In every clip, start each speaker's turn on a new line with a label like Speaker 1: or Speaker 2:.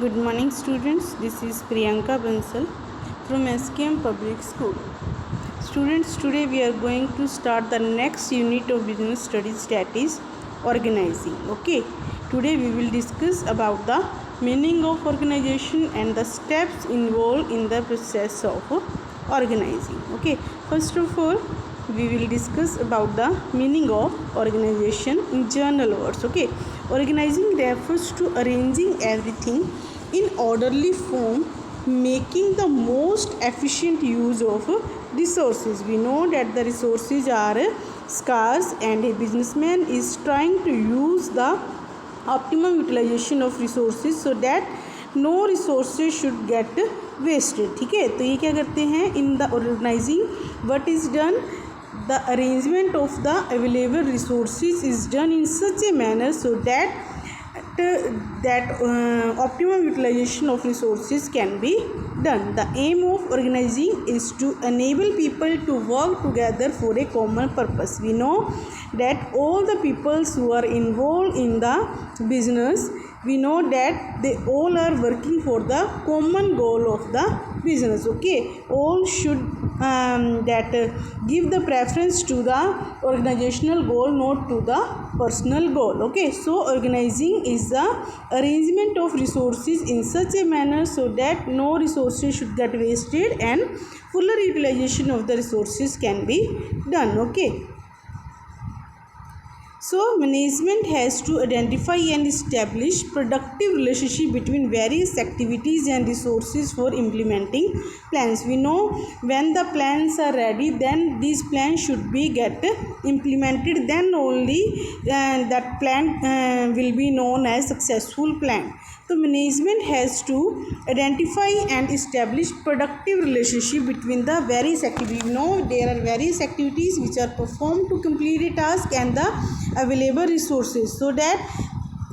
Speaker 1: Good morning students, this is Priyanka Bansal from SKM Public School. Students, today we are going to start the next unit of business studies, that is organizing. Okay, today we will discuss about the meaning of organization and the steps involved in the process of organizing. Okay, first of all we will discuss about the meaning of organization in general words. Okay, organizing refers to arranging everything in orderly form, making the most efficient use of resources. We know that the resources are scarce and a businessman is trying to use the optimum utilization of resources so that no resources should get wasted. ठीक है, तो ये क्या करते हैं, in the organizing what is done, the arrangement of the available resources is done in such a manner so that optimum utilization of resources can be done. The aim of organizing is to enable people to work together for a common purpose. We know that all the people who are involved in the business, we know that they all are working for the common goal of the business. Okay, all should give the preference to the organizational goal, not to the personal goal. Okay, so organizing is the arrangement of resources in such a manner so that no resources should get wasted and fuller utilization of the resources can be done. Okay, so management has to identify and establish productive relationship between various activities and resources for implementing plans. We know when the plans are ready, then these plans should be get implemented, then only that plan will be known as successful plan. So management has to identify and establish productive relationship between the various activities. We know there are various activities which are performed to complete a task and the available resources, so that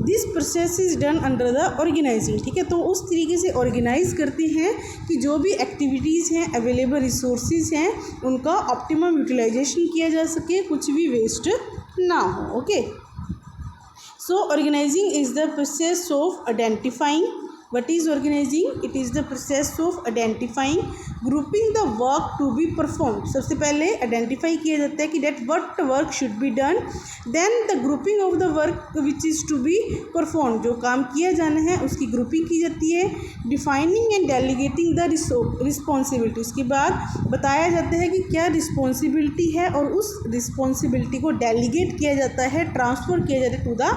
Speaker 1: this process is done under the organising. ठीक है, तो उस तरीके से organise करते हैं कि जो भी एक्टिविटीज़ हैं, अवेलेबल रिसोर्सेज हैं, उनका ऑप्टिमम यूटिलाइजेशन किया जा सके, कुछ भी वेस्ट ना हो. Okay, so organizing is the process of identifying. What is organizing? It is the process of identifying, grouping the work to be performed. सबसे पहले identify किया जाता है कि that what work should be done, then the grouping of the work which is to be performed. जो काम किया जाना है उसकी grouping की जाती है. Defining and delegating the responsibility. उसके बाद बताया जाता है कि क्या responsibility है और उस responsibility को delegate किया जाता है, transfer किया जाता है to the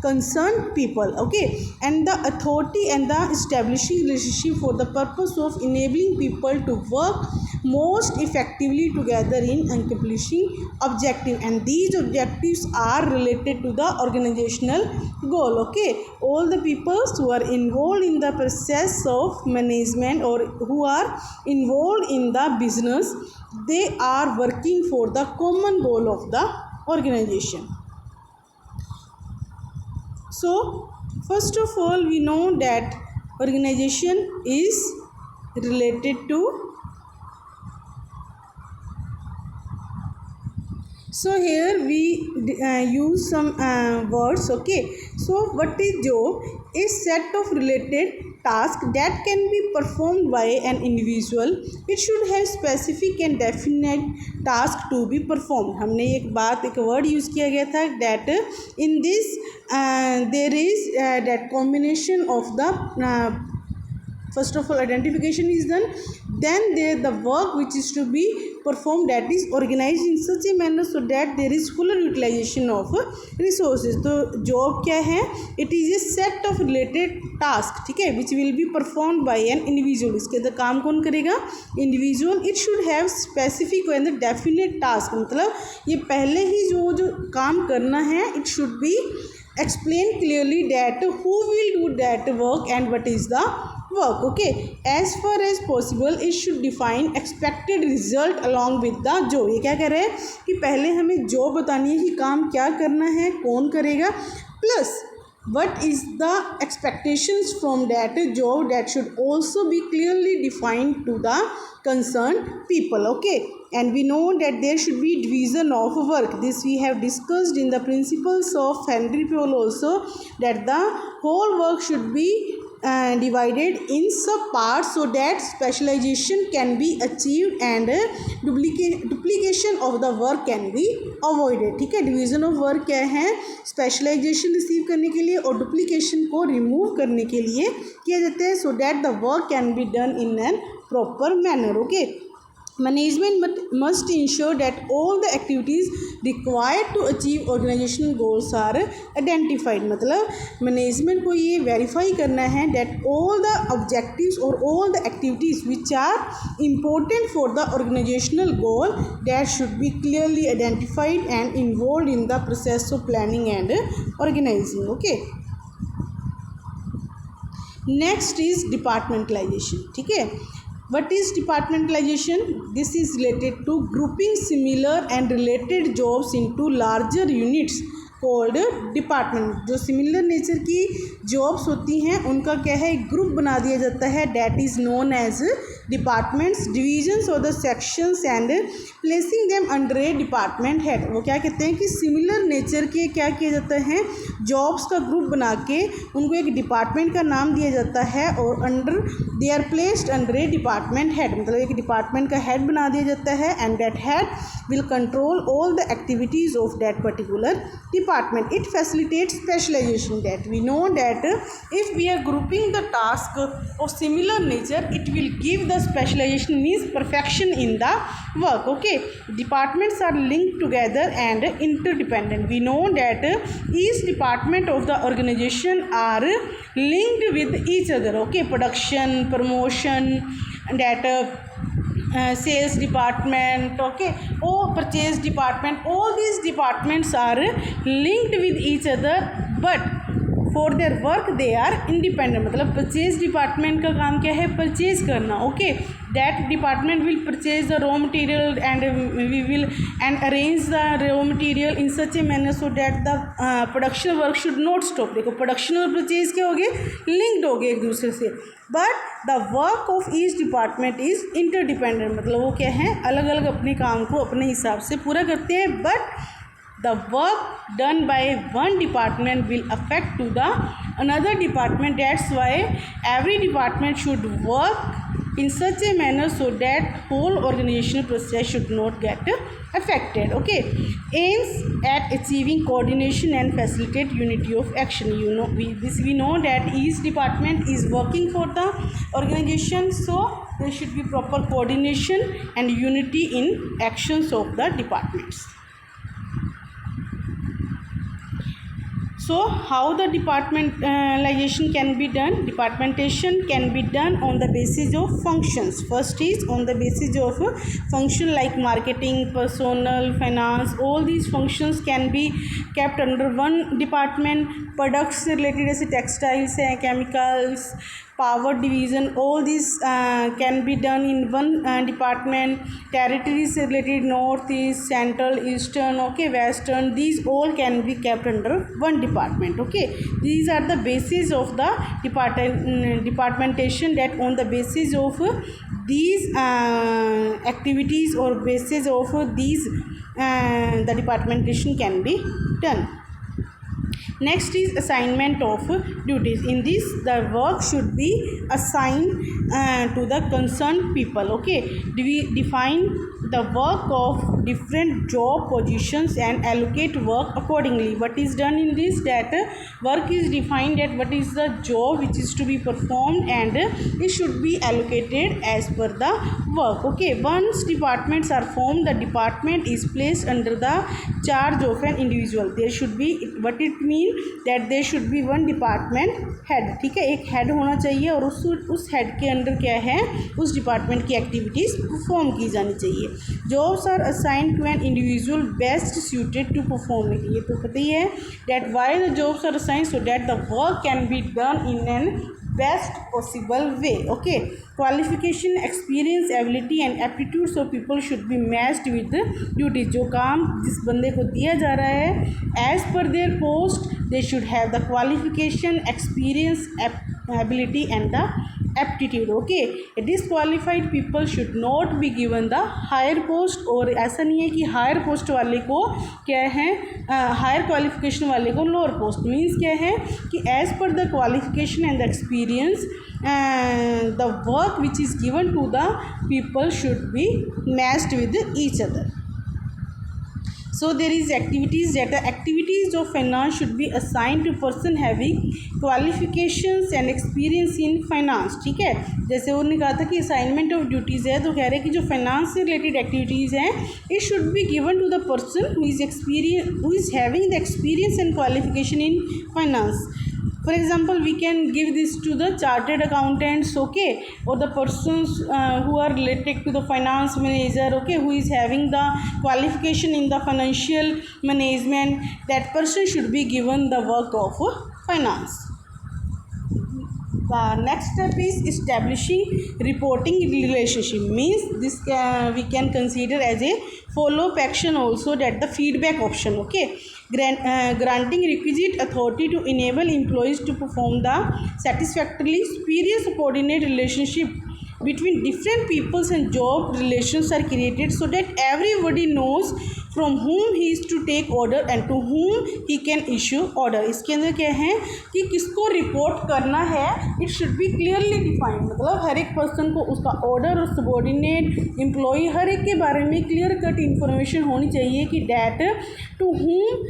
Speaker 1: concerned people. Okay, and the authority and the establishing relationship for the purpose of enabling people to work most effectively together in accomplishing objective, and these objectives are related to the organizational goal. Okay, all the people who are involved in the process of management or who are involved in the business, they are working for the common goal of the organization. So first of all we know that organization is related to, so here we use some words. Okay, so what is job? A set of related tasks that can be performed by an individual. It should have specific and definite task to be performed. हमने एक word use किया गया था that in this there is that combination of the first of all identification is done, then there the work which is to be performed, that is organized in such a manner so that there is fuller utilization of resources. तो job क्या है? It is a set of related task. ठीक है, which will be performed by an individual. इसके अंदर काम कौन करेगा? Individual. It should have specific and definite task. मतलब ये पहले ही जो काम करना है, it should be explain clearly that who will do that work and what is the work. Okay, as far as possible it should define expected result along with the job. ये क्या कह रहे हैं कि पहले हमें job बतानी है कि काम क्या करना है, कौन करेगा, plus what is the expectations from that job, that should also be clearly defined to the concerned people. Okay, and we know that there should be division of work. This we have discussed in the principles of Henry Paul also, that the whole work should be divided in sub parts so that specialization can be achieved and duplication of the work can be avoided. ठीक है, division of work क्या है, specialisation receive करने के लिए और duplication को remove करने के लिए किया जाता है, सो that the work can be done in N proper manner. Okay, management must ensure that all the activities required to achieve organizational goals are identified. मतलब मैनेजमेंट को ये वेरीफाई करना है that all the objectives or all the activities which are important for the organizational goal that should be clearly identified and involved in the process of planning and organizing. Okay, next is departmentalization. ठीक है, what is departmentalization? This is related to grouping similar and related jobs into larger units called department. जो similar nature की jobs होती हैं उनका क्या है, एक ग्रुप बना दिया जाता है, that is known as departments, divisions or the sections and placing them under a department head. वो क्या कहते हैं कि सिमिलर नेचर के क्या किया जाता है, जॉब्स का ग्रुप बना के उनको एक डिपार्टमेंट का नाम दिया जाता है और under they are placed under a department head. मतलब एक डिपार्टमेंट का हेड बना दिया जाता है and that head will control all the activities of that particular department. It facilitates specialization. That we know that if we are grouping the task of similar nature, it will give the specialization, means perfection in the work. Okay, departments are linked together and interdependent. We know that each department of the organization are linked with each other. Okay, production, promotion, that sales department, okay, or purchase department, all these departments are linked with each other but for their work they are independent. मतलब purchase department का काम क्या है, purchase करना. Okay, that department will purchase the raw material and we will and arrange the raw material in such a manner so that the production work should not stop. देखो, production और purchase क्या हो गए, linked हो गए एक दूसरे से, but the work of each department is interdependent. मतलब वो क्या है, अलग अलग अपने काम को अपने हिसाब से पूरा करते हैं, but the work done by one department will affect to the another department. That's why every department should work in such a manner so that whole organizational process should not get affected. Okay, aims at achieving coordination and facilitate unity of action. You know, we know that each department is working for the organization, so there should be proper coordination and unity in actions of the departments. So how the departmentalization can be done? Departmentation can be done on the basis of functions. First is on the basis of function like marketing, personnel, finance. All these functions can be kept under one department. Products related as textiles and chemicals, power division, all these can be done in one department. Territories related north, east, central, eastern, okay, western, these all can be kept under one department. Okay, these are the basis of the departmentation, that on the basis of these activities or basis of these the departmentation can be done. Next is assignment of duties. In this, the work should be assigned to the concerned people. Okay, we define the work of different job positions and allocate work accordingly. What is done in this, that work is defined, that what is the job which is to be performed and it should be allocated as per the work. Okay, once departments are formed, the department is placed under the charge of an individual. There should be, what it means, that there should be one department head. ठीक है, एक head होना चाहिए और उस head के under क्या है, उस डिपार्टमेंट की एक्टिविटीज़ परफॉर्म की जानी चाहिए. Jobs are assigned to an individual best suited to perform it. ये तो पता ही है, that why the jobs are assigned so that the work can be done in an best possible way. Okay, qualification, experience, ability and aptitudes of people should be matched with the duties. जो काम जिस बंदे को दिया जा रहा है, as per their post they should have the qualification, experience, ability and the aptitude. Okay, disqualified people should not be given the higher post. और ऐसा नहीं है कि हायर पोस्ट वाले को क्या है, हायर क्वालिफिकेशन वाले को लोअर पोस्ट. मीन्स क्या है कि as per the qualification and the experience the work which is given to the people should be matched with each other. So there is activities that the activities of finance should be assigned to person having qualifications and experience in finance. ठीक है, जैसे उन्होंने कहा था कि assignment of duties है, तो कह रहे हैं कि जो फाइनेंस से रिलेटेड एक्टिविटीज़ हैं it should be given to the person who is having the experience and qualification in finance. For example, we can give this to the chartered accountants, okay, or the persons who are related to the finance manager, okay, who is having the qualification in the financial management. That person should be given the work of finance. Next step is establishing reporting relationship. Means this we can consider as a follow-up action also, that the feedback option. Okay, granting requisite authority to enable employees to perform the satisfactorily. Superior subordinate relationship between different peoples and job relations are created so that everybody knows from whom he is to take order and to whom he can issue order. इसके अंदर क्या है कि किसको report करना है, it should be clearly defined. मतलब हर एक पर्सन को उसका ऑर्डर और सबॉर्डिनेट एम्प्लॉई हर एक के बारे में क्लियर कट इन्फॉर्मेशन होनी चाहिए कि that to whom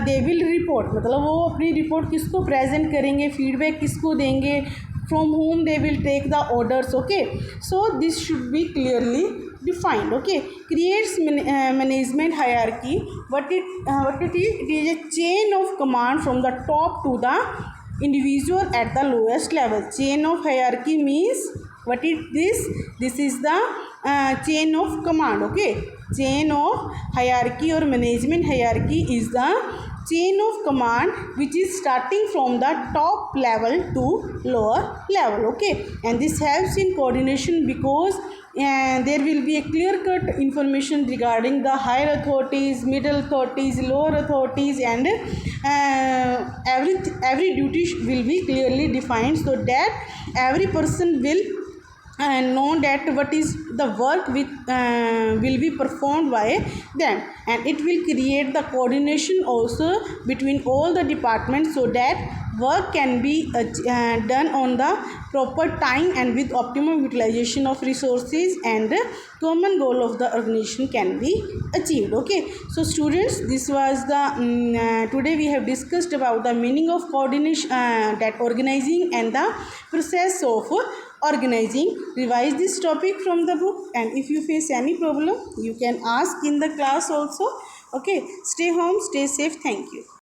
Speaker 1: they will report. मतलब वो अपनी रिपोर्ट किसको प्रेजेंट करेंगे, फीडबैक किसको देंगे, from whom they will take the orders. Okay, so this should be clearly defined. Okay, creates management hierarchy. What it is? It is a chain of command from the top to the individual at the lowest level. Chain of hierarchy means what it is? This is the chain of command. Okay, chain of hierarchy or management hierarchy is the chain of command which is starting from the top level to lower level. Okay, and this helps in coordination because there will be a clear cut information regarding the higher authorities, middle authorities, lower authorities, and every duty will be clearly defined so that every person will know that what is the work which will be performed by them, and it will create the coordination also between all the departments so that work can be done on the proper time and with optimum utilization of resources, and common goal of the organization can be achieved. Okay, so students, this was the today we have discussed about the meaning of coordination, that organizing and the process of organizing. Revise this topic from the book, and if you face any problem you can ask in the class also. Okay, stay home, stay safe. Thank you.